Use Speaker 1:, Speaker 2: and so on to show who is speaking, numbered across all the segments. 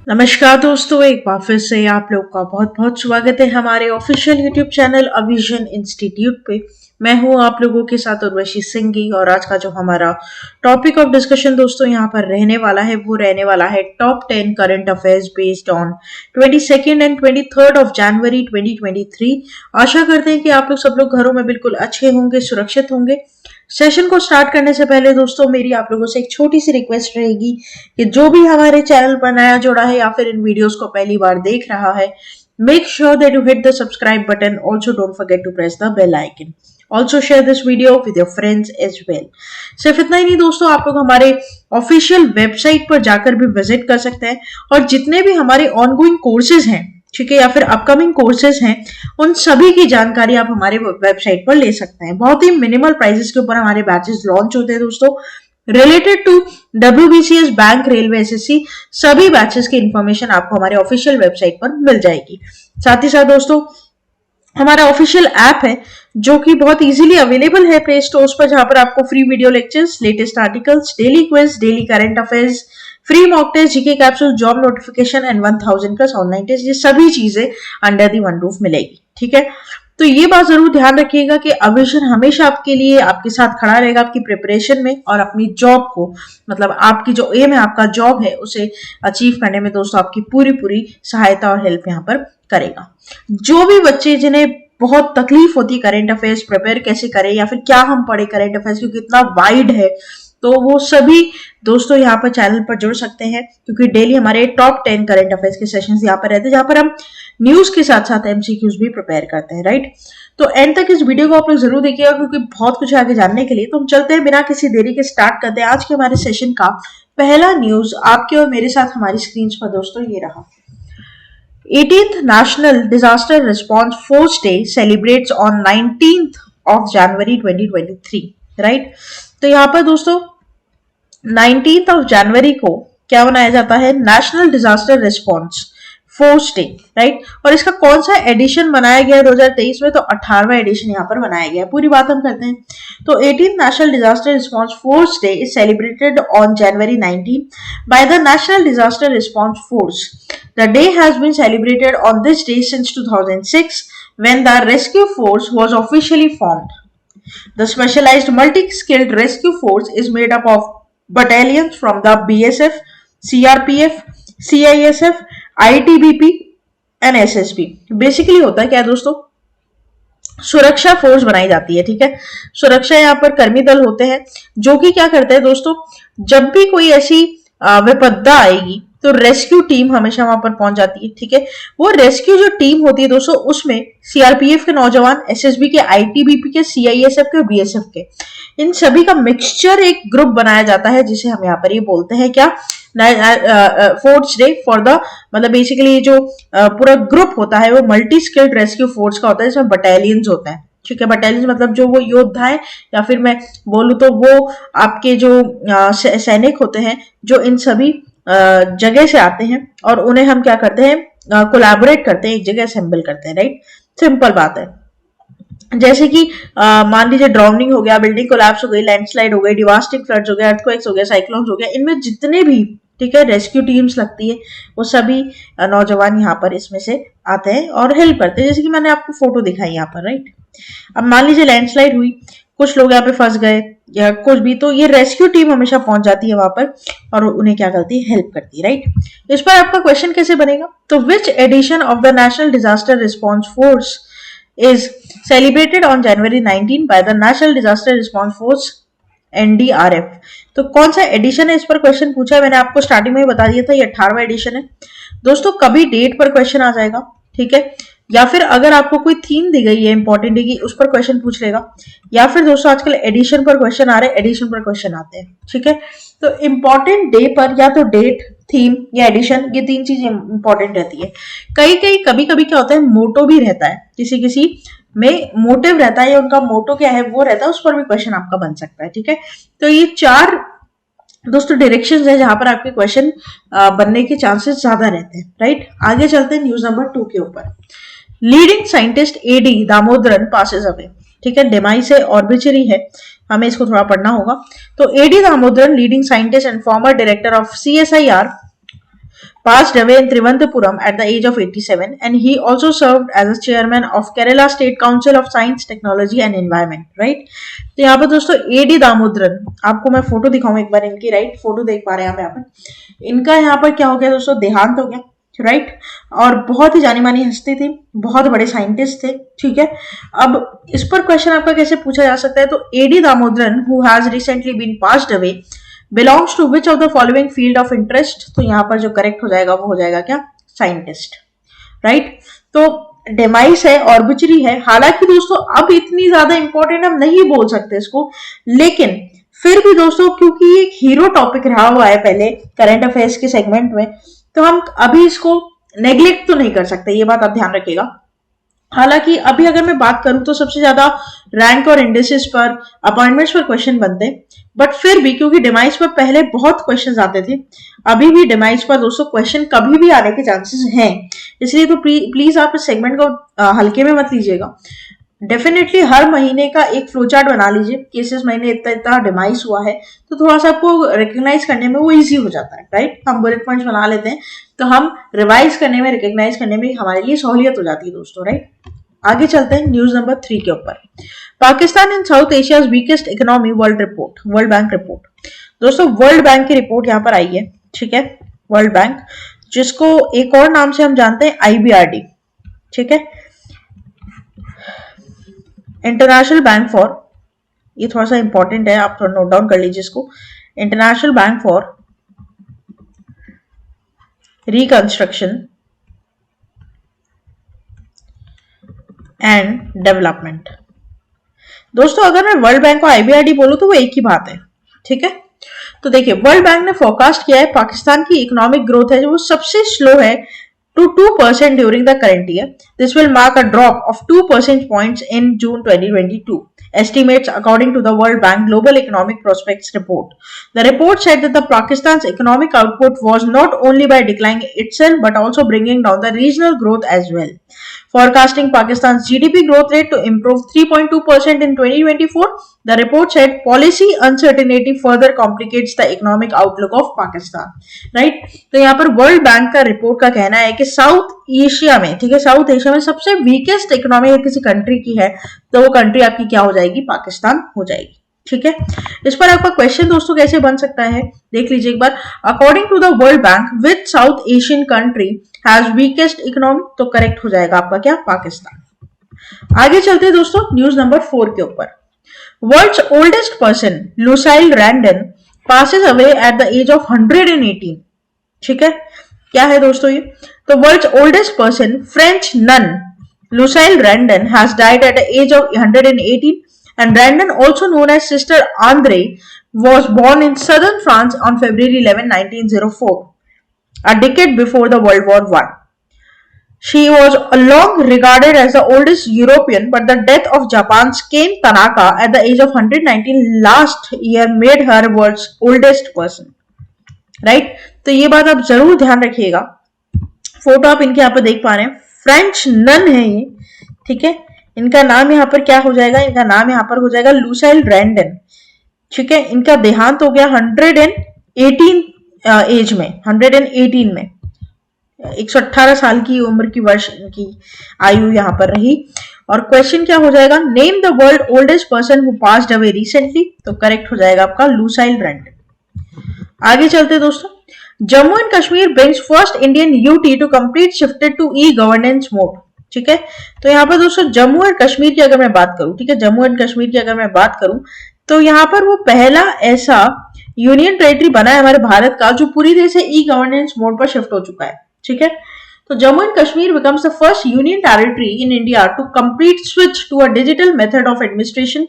Speaker 1: नमस्कार दोस्तों, एक बार फिर से आप लोग का बहुत बहुत स्वागत है हमारे ऑफिशियल यूट्यूब चैनल अविजन इंस्टीट्यूट पे। मैं हूं आप लोगों के साथ उर्वशी सिंघी और आज का जो हमारा टॉपिक ऑफ डिस्कशन दोस्तों यहाँ पर रहने वाला है वो रहने वाला है top 10 current affairs based on 22 and 23 of January 2023। आशा करते हैं कि आप लोग सब लोग घरों में बिल्कुल अच्छे होंगे, सुरक्षित होंगे। सेशन को स्टार्ट करने से पहले दोस्तों मेरी आप लोगों से एक छोटी सी रिक्वेस्ट रहेगी कि जो भी हमारे चैनल पर नया जुड़ा है या फिर इन वीडियोस को पहली बार देख रहा है, make sure that you hit the subscribe button. Also don't forget to press the bell icon. Also share this video with your friends as well. सिर्फ इतना ही नहीं दोस्तों, आप लोग हमारे ऑफिशियल वेबसाइट पर जाकर भी विजिट कर सकते हैं और जितने भी हमारे ऑनगोइंग कोर्सेज हैं, ठीक है, या फिर अपकमिंग कोर्सेज हैं, उन सभी की जानकारी आप हमारे वेबसाइट पर ले सकते हैं। बहुत ही मिनिमल प्राइसेस के ऊपर हमारे बैचेस लॉन्च होते हैं दोस्तों, related to WBCS, bank, railway, SSC, सभी बैचेस की इंफॉर्मेशन आपको हमारे ऑफिशियल वेबसाइट पर मिल जाएगी। साथ ही साथ दोस्तों हमारा ऑफिशियल ऐप है जो कि बहुत इजीली अवेलेबल है प्ले स्टोर्स पर, जहां पर आपको free video lectures, latest articles, daily quiz, daily current affairs, free mock test, GK capsule, job notification and 1000 plus online test, ये सभी चीजें अंडर दी वन रूफ मिलेगी। ठीक है, तो ये बात जरूर ध्यान रखिएगा कि अविजन हमेशा आपके लिए, आपके साथ खड़ा रहेगा आपकी प्रिपरेशन में और अपनी जॉब को, मतलब आपकी जो एम है, आपका जॉब है, उसे अचीव करने में दोस्तों आपकी पूरी पूरी सहायता और हेल्प यहाँ पर करेगा। जो भी बच्चे जिन्हें बहुत तकलीफ होती है करंट अफेयर्स प्रिपेयर कैसे करें या फिर क्या हम पढ़े करंट अफेयर्स, क्योंकि इतना वाइड है, तो वो सभी दोस्तों यहाँ पर चैनल पर जुड़ सकते हैं, क्योंकि डेली हमारे टॉप 10 करंट अफेयर्स के सेशंस यहाँ पर रहते हैं, जहां पर हम न्यूज के साथ साथ MCQs भी प्रिपेयर करते हैं। राइट, तो एंड तक इस वीडियो को आप लोग जरूर देखिएगा, क्योंकि बहुत कुछ आगे जानने के लिए। तो हम चलते हैं बिना किसी देरी के, स्टार्ट करते हैं आज के हमारे सेशन का पहला न्यूज आपके और मेरे साथ हमारी स्क्रीन पर दोस्तों। ये रहा, 18th National Disaster Response Force Day celebrates on 19th of January 2023। Right, तो यहाँ पर दोस्तों 19th ऑफ जनवरी को क्या मनाया जाता है? National disaster response force day. Right, और इसका कौन सा एडिशन बनाया गया 2023 में? तो 18वां एडिशन यहाँ पर बनाया गया। पूरी बात हम करते हैं। तो 18th national disaster response force day is celebrated on January 19 by the national disaster response force. The day has been celebrated on this day since 2006 when the rescue force was officially formed. The specialized multi-skilled rescue force is made up of battalions from the BSF, CRPF, CISF, ITBP and SSB। Basically होता है क्या दोस्तों, सुरक्षा force बनाई जाती है। ठीक है, सुरक्षा यहाँ पर कर्मी दल होते हैं जो कि क्या करते हैं दोस्तों, जब भी कोई ऐसी विपदा आएगी तो रेस्क्यू टीम हमेशा वहां पर पहुंच जाती है। ठीक है, वो रेस्क्यू जो टीम होती है दोस्तों, उसमें CRPF के नौजवान, SSB के, ITBP के, CISF के और BSF के, इन सभी का मिक्सचर एक ग्रुप बनाया जाता है, जिसे हम यहाँ पर ये बोलते हैं क्या, फोर्स डे फॉर द, मतलब बेसिकली जो पूरा ग्रुप होता है वो मल्टी स्किल्ड रेस्क्यू फोर्स का होता है, जिसमें बटालियंस होता है। ठीक है, बटालियंस मतलब जो वो योद्धा है, या फिर मैं बोलूं तो वो आपके जो सैनिक होते हैं, जो इन सभी जगह से आते हैं और उन्हें हम क्या करते हैं, कोलैबोरेट करते हैं, एक जगह असेंबल करते हैं। राइट, सिंपल बात है। जैसे कि मान लीजिए ड्राउनिंग हो गया, बिल्डिंग कोलैप्स हो गई, लैंडस्लाइड हो गई, डिवास्टिंग फ्लड्स हो गया, अर्थक्वेक्स हो गया, साइक्लोन्स हो गया, इनमें जितने भी, ठीक है, रेस्क्यू टीम्स लगती है, वो सभी नौजवान यहाँ पर इसमें से आते हैं और हेल्प करते हैं। जैसे कि मैंने आपको फोटो दिखाई यहाँ पर। राइट, अब मान लीजिए लैंडस्लाइड हुई, कुछ लोग यहाँ पे फंस गए या कुछ भी, तो ये रेस्क्यू टीम हमेशा पहुंच जाती है वहां पर और उन्हें क्या करती है, हेल्प करती है। राइट, इस पर आपका क्वेश्चन कैसे बनेगा? तो which edition of the national disaster response force is celebrated on January 19 by the national disaster response force NDRF। तो कौन सा एडिशन है, इस पर क्वेश्चन पूछा है। मैंने आपको स्टार्टिंग में ही बता दिया था, ये 18वां एडिशन है दोस्तों। कभी डेट पर क्वेश्चन आ जाएगा, ठीक है, या फिर अगर आपको कोई थीम दी गई है इंपॉर्टेंट डे की, उस पर क्वेश्चन पूछ लेगा, या फिर दोस्तों आजकल एडिशन पर क्वेश्चन आ रहे हैं, एडिशन पर क्वेश्चन आते हैं। ठीक है, तो इंपॉर्टेंट डे पर या तो डेट, थीम या एडिशन, ये तीन चीजें इंपॉर्टेंट रहती है। कभी कभी क्या होता है, मोटो भी रहता है, किसी किसी में मोटिव रहता है, या उनका मोटो क्या है वो रहता है, उस पर भी क्वेश्चन आपका बन सकता है। ठीक है, तो ये 4 दोस्तों डायरेक्शंस है जहां पर आपके क्वेश्चन बनने के चांसेस ज्यादा रहते हैं। राइट, आगे चलते हैं न्यूज नंबर 2 के ऊपर। Leading scientist AD Damodaran passes away. ठीक है, डेमाइस है, ऑर्बिचरी है, हमें इसको थोड़ा पढ़ना होगा। तो AD Damodaran, leading scientist and farmer director of CSIR passed away in Trivandrum at the age of 87, and he also served as a chairman of Kerala State Council of Science, Technology and Environment, right? तो यहाँ पर दोस्तों AD Damodaran, आपको मैं photo दिखाऊं एक बार इनकी, right? Photo देख पा रहे हैं आप यहाँ पर। इनका यहाँ पर क्या हो गया दोस्तों, देहांत हो गया, राइट? और बहुत ही जानी मानी हस्ती थी, बहुत बड़े साइंटिस्ट थे, ठीक है? अब इस पर क्वेश्चन आपका कैसे पूछा जा सकता है, तो AD Damodaran who has recently been passed away belongs to which of the following field of interest, तो यहाँ पर जो करेक्ट हो जाएगा वो हो जाएगा क्या, साइंटिस्ट, राइट? तो डेमाइस है, ऑर्बिचरी है, हालांकि दोस्तों अब इतनी ज्यादा इंपॉर्टेंट हम नहीं बोल सकते इसको, लेकिन फिर भी दोस्तों क्योंकि ये एक हीरो टॉपिक रहा हुआ है पहले करंट अफेयर्स के सेगमेंट में, तो हम अभी इसको नेग्लेक्ट तो नहीं कर सकते, ये बात आप ध्यान रखिएगा। हालांकि अभी अगर मैं बात करूं तो सबसे ज्यादा रैंक और इंडेक्सेस पर, अपॉइंटमेंट्स पर क्वेश्चन बनते हैं, बट फिर भी क्योंकि डिमाइस पर पहले बहुत क्वेश्चन आते थे, अभी भी डिमाइस पर दोस्तों क्वेश्चन कभी भी आने के चांसेस हैं, इसलिए तो प्लीज आप इस सेगमेंट को हल्के में मत लीजिएगा। डेफिनेटली हर महीने का एक फ्लो चार्ट बना लीजिए कि इस महीने इतना इतना डिमाइस हुआ है, तो थोड़ा सा आपको रिकग्नाइज करने में वो इजी हो जाता है, राइट? हम बुलेट पॉइंट्स बना लेते हैं तो हम रिवाइज करने में, रिकग्नाइज करने में हमारे लिए सहूलियत हो जाती है दोस्तों, राइट? आगे चलते हैं न्यूज नंबर 3 के ऊपर। Pakistan in South Asia's weakest economy world report, world bank report. दोस्तों वर्ल्ड बैंक की रिपोर्ट यहाँ पर आई है, ठीक है? वर्ल्ड बैंक, जिसको एक और नाम से हम जानते हैं IBRD, ठीक है? इंटरनेशनल बैंक फॉर, ये थोड़ा सा इंपॉर्टेंट है, आप थोड़ा नोट डाउन कर लीजिए इसको, international bank for reconstruction and development. दोस्तों अगर मैं वर्ल्ड बैंक को IBRD बोलूं तो वो एक ही बात है, ठीक है? तो देखिए वर्ल्ड बैंक ने फोरकास्ट किया है पाकिस्तान की इकोनॉमिक ग्रोथ है जो वो सबसे स्लो है to 2% during the current year. This will mark a drop of 2 percentage points in June 2022. Estimates according to the World Bank Global Economic Prospects report. The report said that the Pakistan's economic output was not only by declining itself but also bringing down the regional growth as well. Forecasting Pakistan's GDP growth rate to improve 3.2% in 2024, the report said policy uncertainty further complicates the economic outlook of Pakistan. Right? तो यहाँ पर world bank का report का कहना है कि south Asia में, ठीक है, साउथ एशिया में सबसे वीकेस्ट इकोनॉमी अगर किसी कंट्री की है तो वो कंट्री आपकी क्या हो जाएगी, पाकिस्तान हो जाएगी, ठीक है? इस पर आपका क्वेश्चन दोस्तों कैसे बन सकता है, देख लीजिए एक बार। According to the world bank which South Asian country has weakest economy, तो करेक्ट हो जाएगा आपका क्या, पाकिस्तान। आगे चलते हैं दोस्तों न्यूज नंबर 4 के ऊपर। World's oldest person Lucile Randon passes away at the age of 118, ठीक है? क्या है दोस्तों ये? तो world's oldest person French nun Lucile Randon has died at the age of 118, and Randon, also known as Sister Andre, was born in southern France on February 11, 1904, a decade before the World War I. She was long regarded as the oldest European, but the death of Japan's Ken Tanaka at the age of 119 last year made her world's oldest person. Right? तो ये बात आप जरूर ध्यान रखिएगा। Photo आप इनके यहाँ पर देख पा रहे हैं, फ्रेंच नन है ये, ठीक है? इनका नाम यहाँ पर क्या हो जाएगा, इनका नाम यहाँ पर हो जाएगा लुसाइल रैंडन, ठीक है? इनका देहांत हो गया 118 एज में, 118 में, 118 साल की उम्र की वर्ष की आयु यहाँ पर रही। और क्वेश्चन क्या हो जाएगा, name the world oldest person who passed away recently, तो करेक्ट हो जाएगा आपका लुसाइल रैंडन। आगे चलते दोस्तों। Jammu and Kashmir brings first Indian UT to complete shifted to e governance mode, ठीक है? तो यहाँ पर दोस्तों जम्मू एंड कश्मीर की अगर मैं बात करूं, ठीक है, जम्मू एंड कश्मीर की अगर मैं बात करूं तो यहाँ पर वो पहला ऐसा यूनियन टेरिटरी बना है हमारे भारत का जो पूरी तरह से ई गवर्नेंस मोड पर शिफ्ट हो चुका है, ठीक है? तो Jammu and Kashmir becomes the first union territory in India to complete switch to a digital method of administration,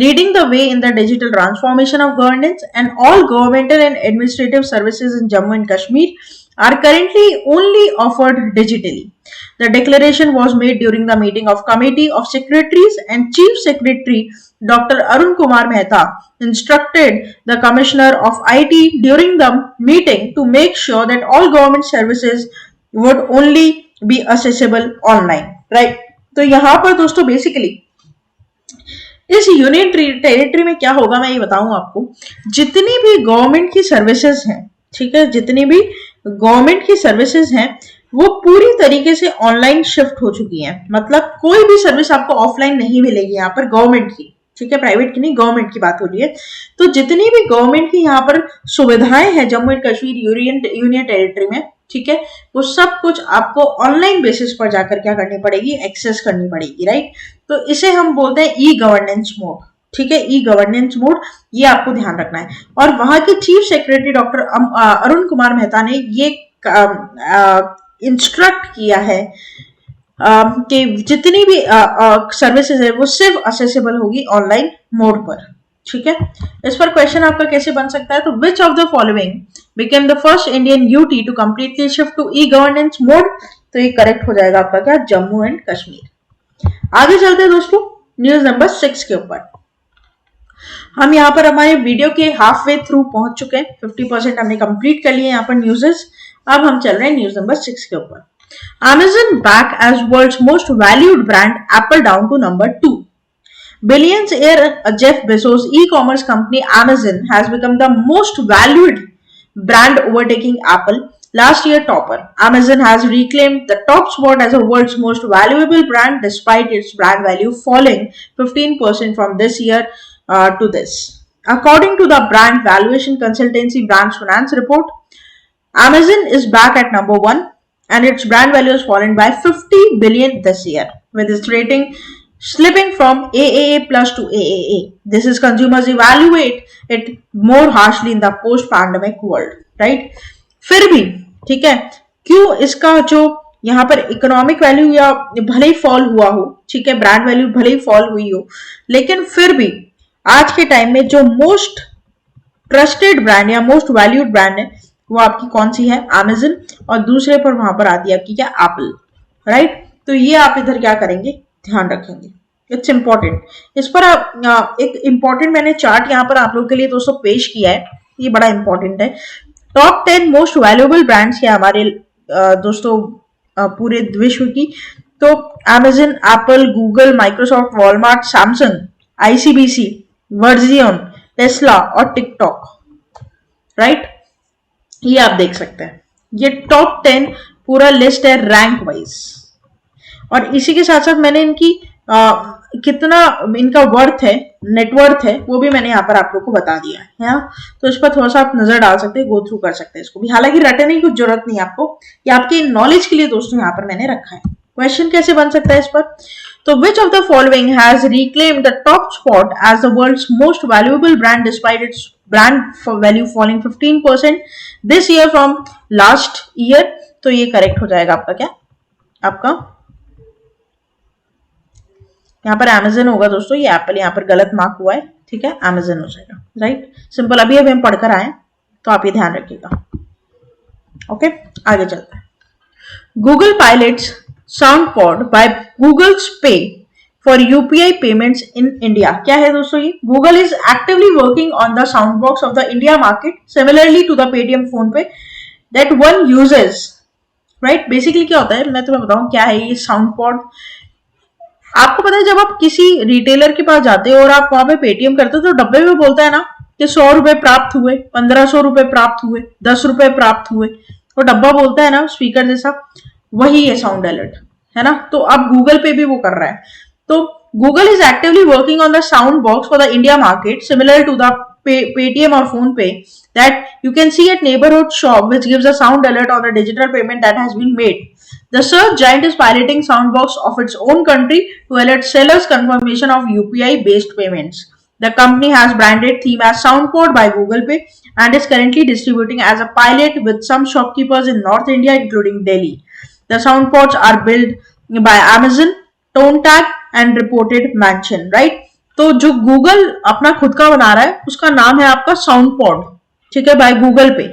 Speaker 1: leading the way in the digital transformation of governance, and all governmental and administrative services in Jammu and Kashmir are currently only offered digitally. The declaration was made during the meeting of Committee of Secretaries, and Chief Secretary Dr. Arun Kumar Mehta instructed the Commissioner of IT during the meeting to make sure that all government services would only be accessible online, right? तो यहाँ पर दोस्तों basically इस union territory में क्या होगा मैं ये बताऊं आपको। जितनी भी गवर्नमेंट की सर्विसेज हैं, ठीक है, जितनी भी गवर्नमेंट की सर्विसेज हैं वो पूरी तरीके से ऑनलाइन शिफ्ट हो चुकी हैं। मतलब कोई भी सर्विस आपको ऑफलाइन नहीं मिलेगी यहाँ पर गवर्नमेंट की, ठीक है, प्राइवेट की नहीं, गवर्नमेंट की बात हो रही है। तो जितनी भी गवर्नमेंट की यहाँ पर सुविधाएं हैं Jammu and Kashmir union territory में, ठीक है, वो सब कुछ आपको ऑनलाइन बेसिस पर जाकर क्या करनी पड़ेगी, एक्सेस करनी पड़ेगी, राइट। तो इसे हम बोलते हैं ई गवर्नेंस मोड, ठीक है, ई गवर्नेंस मोड, ये आपको ध्यान रखना है। और वहां के chief secretary doctor Arun Kumar Mehta ने ये इंस्ट्रक्ट किया है कि जितनी भी सर्विसेज है वो सिर्फ असेसेबल होगी ऑनलाइन मोड पर, ठीक है। इस पर क्वेश्चन आपका कैसे बन सकता है, तो which of the following became the first Indian UT to completely shift to e governance mode, तो ये करेक्ट हो जाएगा आपका क्या, जम्मू एंड कश्मीर। आगे चलते हैं दोस्तों न्यूज नंबर 6 के ऊपर। हम यहाँ पर हमारे वीडियो के हाफ वे थ्रू पहुंच चुके हैं, 50% हमने कंप्लीट कर लिए यहाँ पर न्यूज़ेस। अब हम चल रहे हैं न्यूज नंबर 6 के ऊपर। Amazon back as world's most valued brand, Apple down to number 2. Billionaire Jeff Bezos' e-commerce company Amazon has become the most valued brand, overtaking Apple, last year topper. Amazon has reclaimed the top spot as the world's most valuable brand despite its brand value falling 15% from this year to this. According to the brand valuation consultancy Brands Finance report, Amazon is back at number 1 and its brand value has fallen by 50 billion this year, with its rating slipping from AAA plus to AAA. This is consumers evaluate it more harshly in the post-pandemic world, right? फिर भी ठीक है, क्यों इसका जो यहाँ पर economic value या भले ही फॉल हुआ हो, ठीक है, ब्रांड वैल्यू भले ही फॉल हुई हो, लेकिन फिर भी आज के टाइम में जो मोस्ट ट्रस्टेड ब्रांड या मोस्ट वैल्यूड ब्रांड है वो आपकी कौन सी है, Amazon, और दूसरे पर वहां पर आती है आपकी क्या, Apple, राइट। तो ये आप इधर क्या करेंगे, ध्यान रखेंगे, इट्स इंपॉर्टेंट। इस पर एक इंपॉर्टेंट मैंने चार्ट यहाँ पर आप लोगों के लिए दोस्तों पेश किया है, ये बड़ा इंपॉर्टेंट है। टॉप 10 मोस्ट वैल्यूएबल ब्रांड्स है हमारे दोस्तों पूरे विश्व की। तो Amazon, Apple, Google, Microsoft, Walmart, Samsung, ICBC, Verizon, Tesla और टिकटॉक, राइट। ये आप देख सकते हैं, ये टॉप 10 पूरा लिस्ट है रैंक वाइज। और इसी के साथ साथ मैंने इनकी कितना इनका वर्थ है, नेटवर्थ है, वो भी मैंने यहाँ पर आप लोग को बता दिया है ना। तो इस पर थोड़ा सा आप नजर डाल सकते हैं, गो थ्रू कर सकते हैं इसको भी। हालांकि रटने की कुछ जरूरत नहीं है आपको, ये आपके नॉलेज के लिए दोस्तों यहाँ पर मैंने रखा है। क्वेश्चन कैसे बन सकता है इस पर, तो which of the following has reclaimed the top spot as the world's most valuable brand despite its brand value falling 15% this year from last year? तो ये करेक्ट हो जाएगा आपका क्या, आपका यहाँ पर Amazon होगा दोस्तों, ये Apple यहाँ पर गलत मार्क हुआ है, ठीक है, Amazon हो जाएगा, राइट। सिंपल, अभी हम पढ़कर आए तो आप ये ध्यान रखिएगा। ओके, आगे चलते हैं। Google pilots SoundPod by Google's Pay for UPI payments in India. क्या है दोस्तों ये, Google is actively working on the Soundbox of the India market, similarly to the Paytm PhonePe that one uses, right? Basically क्या होता है, मैं तुम्हें बताऊं क्या है ये SoundPod। आपको पता है जब आप किसी रिटेलर के पास जाते हो और आप वहां पे पेटीएम करते हो तो डब्बे में बोलता है ना कि 100 रुपए प्राप्त हुए, 1500 रुपए प्राप्त हुए, 10 रुपए प्राप्त हुए, वो डब्बा बोलता है ना स्पीकर जैसा, वही है साउंड अलर्ट, है ना। तो अब गूगल पे भी वो कर रहा है। तो Google is actively working on the sound box for the India market similar to the Paytm or PhonePe that you can see at neighborhood shop, which gives a sound alert on the digital payment that has been made. The search giant is piloting Soundbox of its own country to alert sellers confirmation of UPI-based payments. The company has branded theme as SoundPod by Google Pay and is currently distributing as a pilot with some shopkeepers in North India, including Delhi. The SoundPods are built by Amazon, ToneTag, and Reported Mansion, right? तो जो Google अपना खुद का बना रहा है उसका नाम है आपका SoundPod, ठीक है, बाय गूगल पे।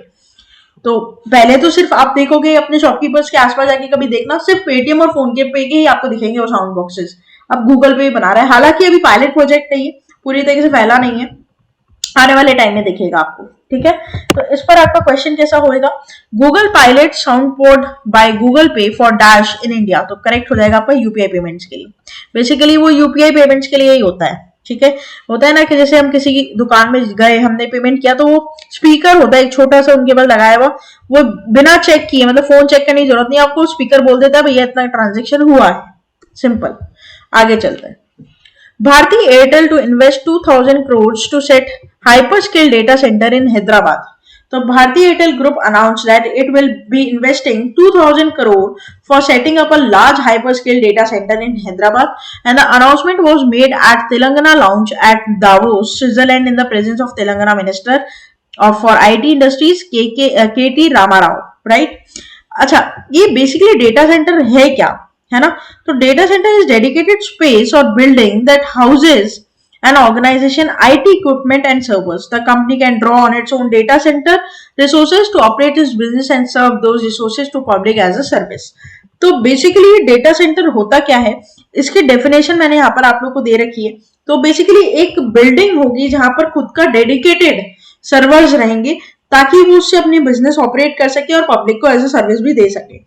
Speaker 1: तो पहले तो सिर्फ आप देखोगे अपने शॉपकीपर्स के आसपास जाके कभी देखना, सिर्फ पेटीएम और फोन पे के ही आपको दिखेंगे वो साउंड बॉक्सेस। अब गूगल पे बना रहा है, हालांकि अभी पायलट प्रोजेक्ट है, ये पूरी तरीके से फैला नहीं है, आने वाले टाइम में दिखेगा आपको, ठीक है। तो इस पर आपका क्वेश्चन कैसा होएगा, Google pilot SoundPod by Google पे फॉर डैश इन इंडिया, तो करेक्ट हो जाएगा आपका यूपीआई पेमेंट्स के लिए। बेसिकली वो यूपीआई पेमेंट्स के लिए ही होता है, ठीक है, होता है ना कि जैसे हम किसी की दुकान में गए, हमने पेमेंट किया, तो वो स्पीकर होता है एक छोटा सा उनके पास लगाया हुआ, वो बिना चेक किए, मतलब फोन चेक करने की जरूरत नहीं, आपको स्पीकर बोल देता है भैया इतना ट्रांजेक्शन हुआ है, सिंपल। आगे चलते हैं। Bharti Airtel to invest 2000 crores to set hyperscale data center in Hyderabad. So Bharti Airtel Group announced that it will be investing 2000 crore for setting up a large hyperscale data center in Hyderabad, and the announcement was made at Telangana Lounge at Davos, Switzerland, in the presence of Telangana Minister for IT Industries KT Ramarao, right? अच्छा, ये basically data centre है क्या, है ना? तो data centre is dedicated space और building that houses an organization IT equipment and servers. The company can draw on its own data center resources to operate its business and serve those resources to public as a service. तो basically ये data centre होता क्या है, इसकी definition मैंने यहाँ पर आप लोग को दे रखी है। तो बेसिकली एक बिल्डिंग होगी जहां पर खुद का डेडिकेटेड सर्वर्स रहेंगे ताकि वो उससे अपनी बिजनेस ऑपरेट कर सके और पब्लिक को एज अ सर्विस भी दे सके।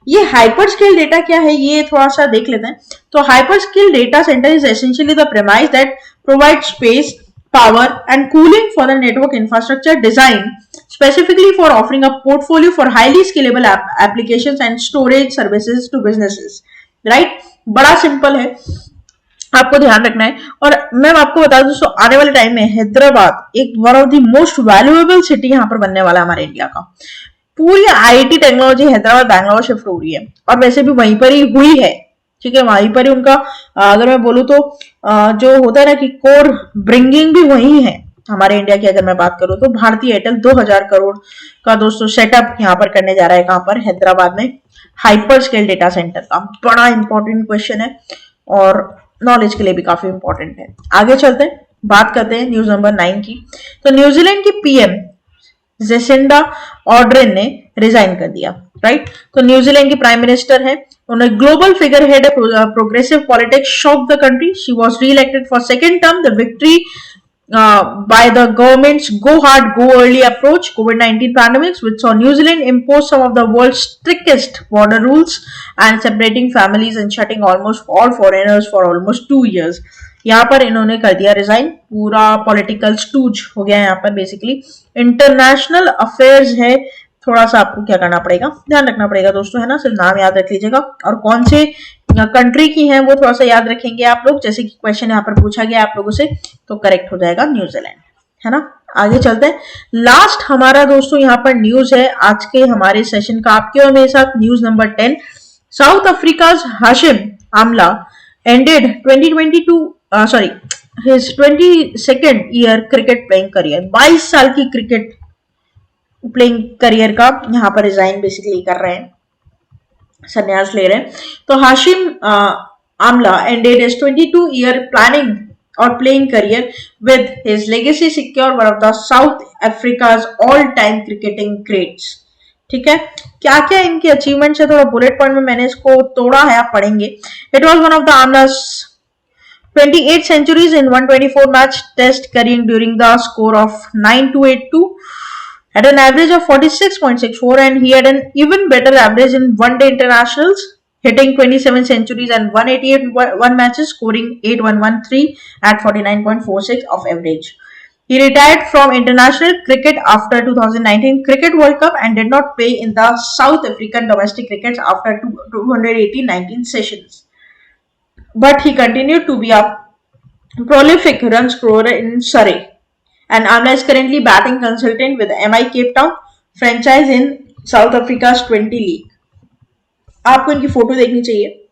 Speaker 1: ये हाइपर स्केल डेटा क्या है, ये थोड़ा सा देख लेते हैं। तो hyper scale data centre is essentially the premise that provide space, power and cooling for the network infrastructure design specifically for offering a portfolio for highly scalable applications and storage services to businesses, right? बड़ा simple है, आपको ध्यान रखना है। और मैं आपको बता दूं, आने वाले टाइम में हैदराबाद एक one of the most valuable city यहाँ पर बनने वाला है हमारे इंडिया का। पूरी IT technology Hyderabad Bangalore shift हो रही है, और वैसे भी वहीं पर ही हुई है, ठीक है, वहीं पर ही उनका अगर मैं बोलूँ तो जो होता है ना कि कोर ब्रिंगिंग भी वही है हमारे इंडिया की। अगर मैं बात करूं तो भारतीय एयरटेल 2000 करोड़ का दोस्तों सेटअप यहाँ पर करने जा रहा है, कहां पर, हैदराबाद में, हाइपर स्केल डेटा सेंटर का। बड़ा इंपॉर्टेंट क्वेश्चन है और नॉलेज के लिए भी काफी इंपॉर्टेंट है। आगे चलते हैं, बात करते हैं न्यूज नंबर 9 की। तो न्यूजीलैंड की पीएम जेसिंडा ऑर्डर्न ने रिजाइन कर दिया, राइट? तो न्यूजीलैंड की प्राइम मिनिस्टर है, उन्हें global figure head progressive politics shock the country, she was re-elected for second term, the victory by the government's go hard go early approach COVID-19 pandemics, which saw New Zealand impose some of the world's strictest border rules and separating families and shutting almost all foreigners for almost 2 years. यहाँ पर इन्होंने कर दिया resign, पूरा political stooge हो गया यहाँ पर। बेसिकली इंटरनेशनल अफेयर्स है, थोड़ा सा आपको क्या करना पड़ेगा, ध्यान रखना पड़ेगा दोस्तों, है ना? सिर्फ नाम याद रख लीजिएगा, और कौन से कंट्री की है वो थोड़ा सा याद रखेंगे आप लोग, जैसे कि क्वेश्चन यहाँ पर पूछा गया आप लोगों से, तो करेक्ट हो जाएगा न्यूजीलैंड, है ना? आगे चलते हैं। लास्ट हमारा दोस्तों यहाँ पर न्यूज है आज के हमारे सेशन का, आपके और मेरे साथ, news number 10। South Africa's Hashim Amla ended 2022 his 22nd year cricket playing career. 22 साल की क्रिकेट प्लेइंग करियर का यहाँ पर रिजाइन बेसिकली कर रहे हैं, संन्यास ले रहे हैं। तो Hashim Amla ended his 22-year planning और playing career with his legacy secure one of the South Africa's all time cricketing greats. ठीक है, क्या क्या इनकी अचीवमेंट्स है, थोड़ा बुलेट पॉइंट में मैंने इसको तोड़ा है, आप पढ़ेंगे। It was one of the Amla's 28 centuries in 124 match test carrying during the score of 9282 at an average of 46.64, and he had an even better average in one-day internationals, hitting 27 centuries and 188 one matches, scoring 8113 at 49.46 of average. He retired from international cricket after 2019 Cricket World Cup and did not play in the South African domestic cricket after 219 sessions. But he continued to be a prolific run scorer in Surrey. And Amla is currently batting consultant with MI Cape Town franchise in South Africa's 20 League. आपको इनकी photo देखनी चाहिए।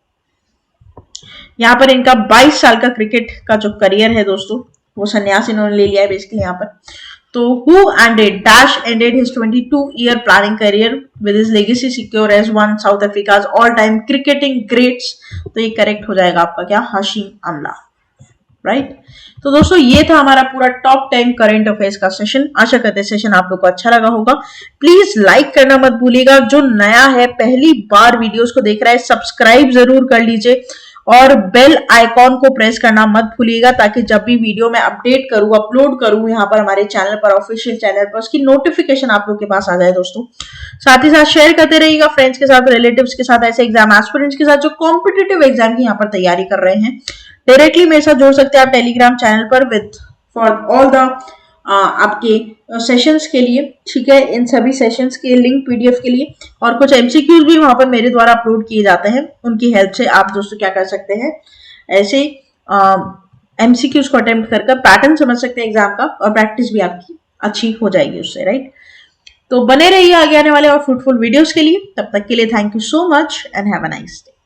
Speaker 1: यहाँ पर इनका 22 साल का cricket का जो करियर है दोस्तों, वो संन्यास इन्होंने ले लिया है बेसिकली यहाँ पर। तो who ended his 22-year planning career with his legacy secure as one South Africa's all-time cricketing greats। तो ये करेक्ट हो जाएगा आपका क्या, हाशिम आमला, राइट? तो दोस्तों ये था हमारा पूरा टॉप 10 करंट अफेयर्स का सेशन। आशा करते हैं सेशन आप लोग को अच्छा लगा होगा। प्लीज लाइक करना मत भूलिएगा, जो नया है पहली बार वीडियोस को देख रहा है सब्सक्राइब जरूर कर लीजिए, और बेल आइकॉन को प्रेस करना मत भूलिएगा, ताकि जब भी वीडियो मैं अपडेट करूं, अपलोड करूं यहाँ पर हमारे चैनल पर, ऑफिशियल चैनल पर, उसकी नोटिफिकेशन आप लोग के पास आ जाए दोस्तों। साथ ही साथ शेयर करते रहिएगा फ्रेंड्स के साथ, रिलेटिव्स के साथ, ऐसे एग्जाम एस्पिरेंट्स के साथ जो कॉम्पिटिटिव एग्जाम की यहाँ पर तैयारी कर रहे हैं। डायरेक्टली मेरे साथ जुड़ सकते हैं आप टेलीग्राम चैनल पर विद फॉर ऑल द आपके सेशंस के लिए, ठीक है। इन सभी सेशंस के लिंक पीडीएफ के लिए और कुछ एमसीक्यूज भी वहां पर मेरे द्वारा अपलोड किए जाते हैं, उनकी हेल्प से आप दोस्तों क्या कर सकते हैं, ऐसे एमसीक्यूज को अटेम्प्ट कर पैटर्न समझ सकते हैं एग्जाम का, और प्रैक्टिस भी आपकी अच्छी हो जाएगी उससे, राइट। तो बने रहिए आगे आने वाले और फ्रूटफुल वीडियोस के लिए। तब तक के लिए thank you so much and have a nice day.